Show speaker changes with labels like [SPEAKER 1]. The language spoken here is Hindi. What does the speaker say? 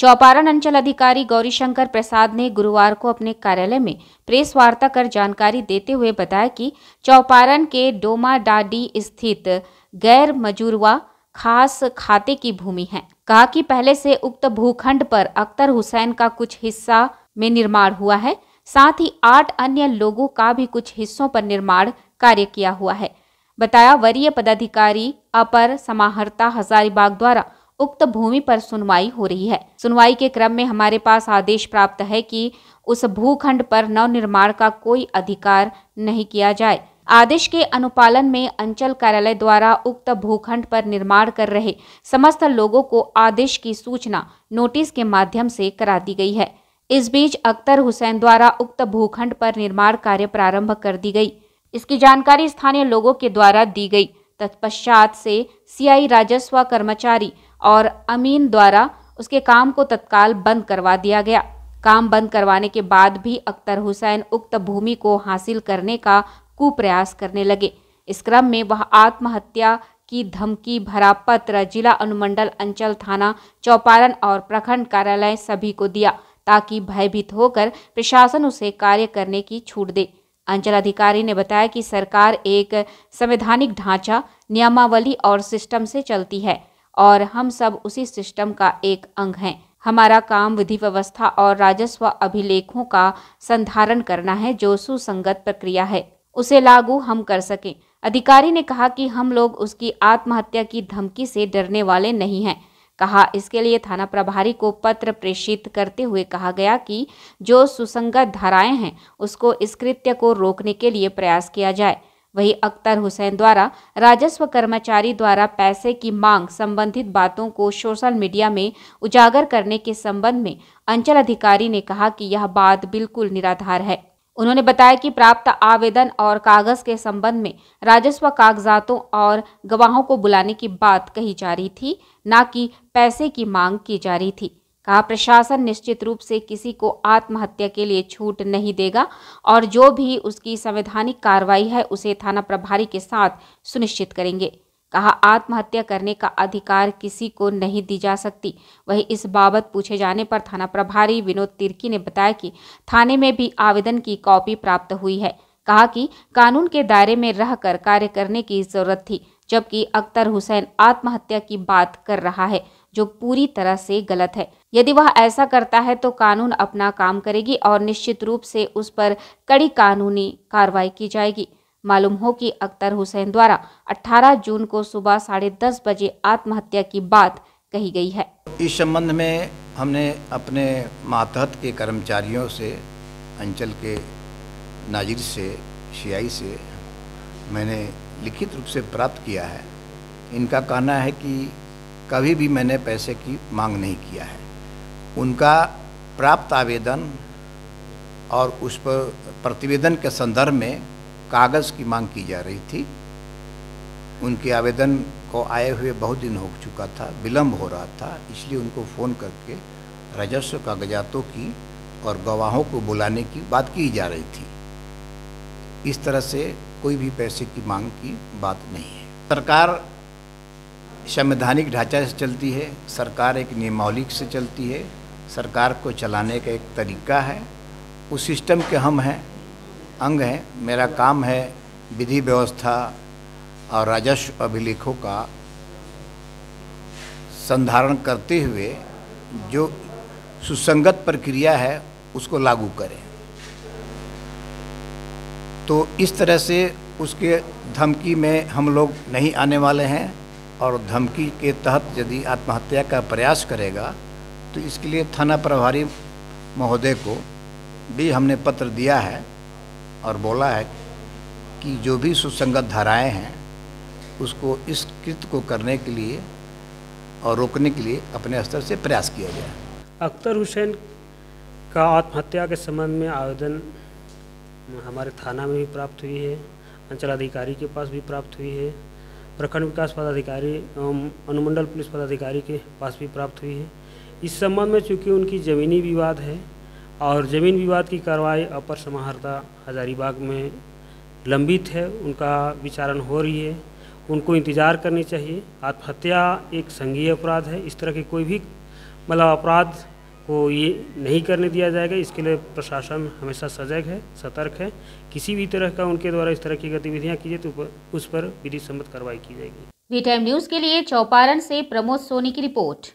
[SPEAKER 1] चौपारण अंचल अधिकारी गौरीशंकर प्रसाद ने गुरुवार को अपने कार्यालय में प्रेस वार्ता कर जानकारी देते हुए बताया कि चौपारण के डोमाडाडी स्थित गैर मजूरवा खास खाते की भूमि है। कहा कि पहले से उक्त भूखंड पर अख्तर हुसैन का कुछ हिस्सा में निर्माण हुआ है, साथ ही 8 अन्य लोगों का भी कुछ हिस्सों पर निर्माण कार्य किया हुआ है। बताया वरीय पदाधिकारी अपर समाहर्ता हजारीबाग द्वारा उक्त भूमि पर सुनवाई हो रही है। सुनवाई के क्रम में हमारे पास आदेश प्राप्त है कि उस भूखंड पर नवनिर्माण का कोई अधिकार नहीं किया जाए। आदेश के अनुपालन में अंचल कार्यालय द्वारा उक्त भूखंड पर निर्माण कर रहे समस्त लोगों को आदेश की सूचना नोटिस के माध्यम से करा दी गई है। इस बीच अख्तर हुसैन द्वारा उक्त भूखंड पर निर्माण कार्य प्रारंभ कर दी गई। इसकी जानकारी स्थानीय लोगों के द्वारा दी गई। तत्पश्चात से सीआई राजस्व कर्मचारी और अमीन द्वारा उसके काम को तत्काल बंद करवा दिया गया। काम बंद करवाने के बाद भी अख्तर हुसैन उक्त भूमि को हासिल करने का कुप्रयास करने लगे। इस क्रम में वह आत्महत्या की धमकी भरा पत्र जिला अनुमंडल अंचल थाना चौपारण और प्रखंड कार्यालय सभी को दिया, ताकि भयभीत होकर प्रशासन उसे कार्य करने की छूट दे। अंचल अधिकारी ने बताया कि सरकार एक संवैधानिक ढांचा, नियमावली और सिस्टम से चलती है और हम सब उसी सिस्टम का एक अंग हैं। हमारा काम विधि व्यवस्था और राजस्व अभिलेखों का संधारण करना है। जो सुसंगत प्रक्रिया है उसे लागू हम कर सकें। अधिकारी ने कहा कि हम लोग उसकी आत्महत्या की धमकी से डरने वाले नहीं हैं। कहा इसके लिए थाना प्रभारी को पत्र प्रेषित करते हुए कहा गया कि जो सुसंगत धाराएं हैं उसको इस कृत्य को रोकने के लिए प्रयास किया जाए। वहीं अख्तर हुसैन द्वारा राजस्व कर्मचारी द्वारा पैसे की मांग संबंधित बातों को सोशल मीडिया में उजागर करने के संबंध में अंचल अधिकारी ने कहा कि यह बात बिल्कुल निराधार है। उन्होंने बताया कि प्राप्त आवेदन और कागज के संबंध में राजस्व कागजातों और गवाहों को बुलाने की बात कही जा रही थी, न कि पैसे की मांग की जा रही थी। कहा प्रशासन निश्चित रूप से किसी को आत्महत्या के लिए छूट नहीं देगा और जो भी उसकी संवैधानिक कार्रवाई है उसे थाना प्रभारी के साथ सुनिश्चित करेंगे। कहा आत्महत्या करने का अधिकार किसी को नहीं दी जा सकती। वहीं इस बाबत पूछे जाने पर थाना प्रभारी विनोद तिर्की ने बताया कि थाने में भी आवेदन की कॉपी प्राप्त हुई है। कहा कि कानून के दायरे में रहकर कार्य करने की जरूरत थी, जबकि अख्तर हुसैन आत्महत्या की बात कर रहा है, जो पूरी तरह से गलत है। यदि वह ऐसा करता है तो कानून अपना काम करेगी और निश्चित रूप से उस पर कड़ी कानूनी कार्रवाई की जाएगी। मालूम हो कि अख्तर हुसैन द्वारा 18 जून को सुबह 10:30 बजे आत्महत्या की बात कही गई है।
[SPEAKER 2] इस संबंध में हमने अपने मातहत के कर्मचारियों से, अंचल के नाजिर से, सीआई से मैंने लिखित रूप से प्राप्त किया है। इनका कहना है कि कभी भी मैंने पैसे की मांग नहीं किया है। उनका प्राप्त आवेदन और उस पर प्रतिवेदन के संदर्भ में कागज़ की मांग की जा रही थी। उनके आवेदन को आए हुए बहुत दिन हो चुका था, विलम्ब हो रहा था, इसलिए उनको फ़ोन करके राजस्व कागजातों की और गवाहों को बुलाने की बात की जा रही थी। इस तरह से कोई भी पैसे की मांग की बात नहीं है। सरकार संवैधानिक ढांचा से चलती है, सरकार एक नियमावली से चलती है, सरकार को चलाने का एक तरीका है। उस सिस्टम के हम हैं, अंग हैं। मेरा काम है विधि व्यवस्था और राजस्व अभिलेखों का संधारण करते हुए जो सुसंगत प्रक्रिया है उसको लागू करें। तो इस तरह से उसके धमकी में हम लोग नहीं आने वाले हैं और धमकी के तहत यदि आत्महत्या का प्रयास करेगा तो इसके लिए थाना प्रभारी महोदय को भी हमने पत्र दिया है और बोला है कि जो भी सुसंगत धाराएं हैं उसको इस कृत्य को करने के लिए और रोकने के लिए अपने स्तर से प्रयास किया जाए।
[SPEAKER 3] अख्तर हुसैन का आत्महत्या के संबंध में आवेदन हमारे थाना में भी प्राप्त हुई है, अंचल अधिकारी के पास भी प्राप्त हुई है, प्रखंड विकास पदाधिकारी एवं अनुमंडल पुलिस पदाधिकारी के पास भी प्राप्त हुई है। इस संबंध में चूँकि उनकी ज़मीनी विवाद है और ज़मीन विवाद की कार्रवाई अपर समाहर्ता हजारीबाग में लंबित है, उनका विचारण हो रही है, उनको इंतज़ार करनी चाहिए। आत्महत्या एक संघीय अपराध है। इस तरह के कोई भी मतलब अपराध को ये नहीं करने दिया जाएगा। इसके लिए प्रशासन हमेशा सजग है, सतर्क है। किसी भी तरह का उनके द्वारा इस तरह की गतिविधियां की जाए तो उस पर विधि सम्मत कार्रवाई की जाएगी।
[SPEAKER 1] वी टाइम न्यूज़ के लिए चौपारण से प्रमोद सोनी की रिपोर्ट।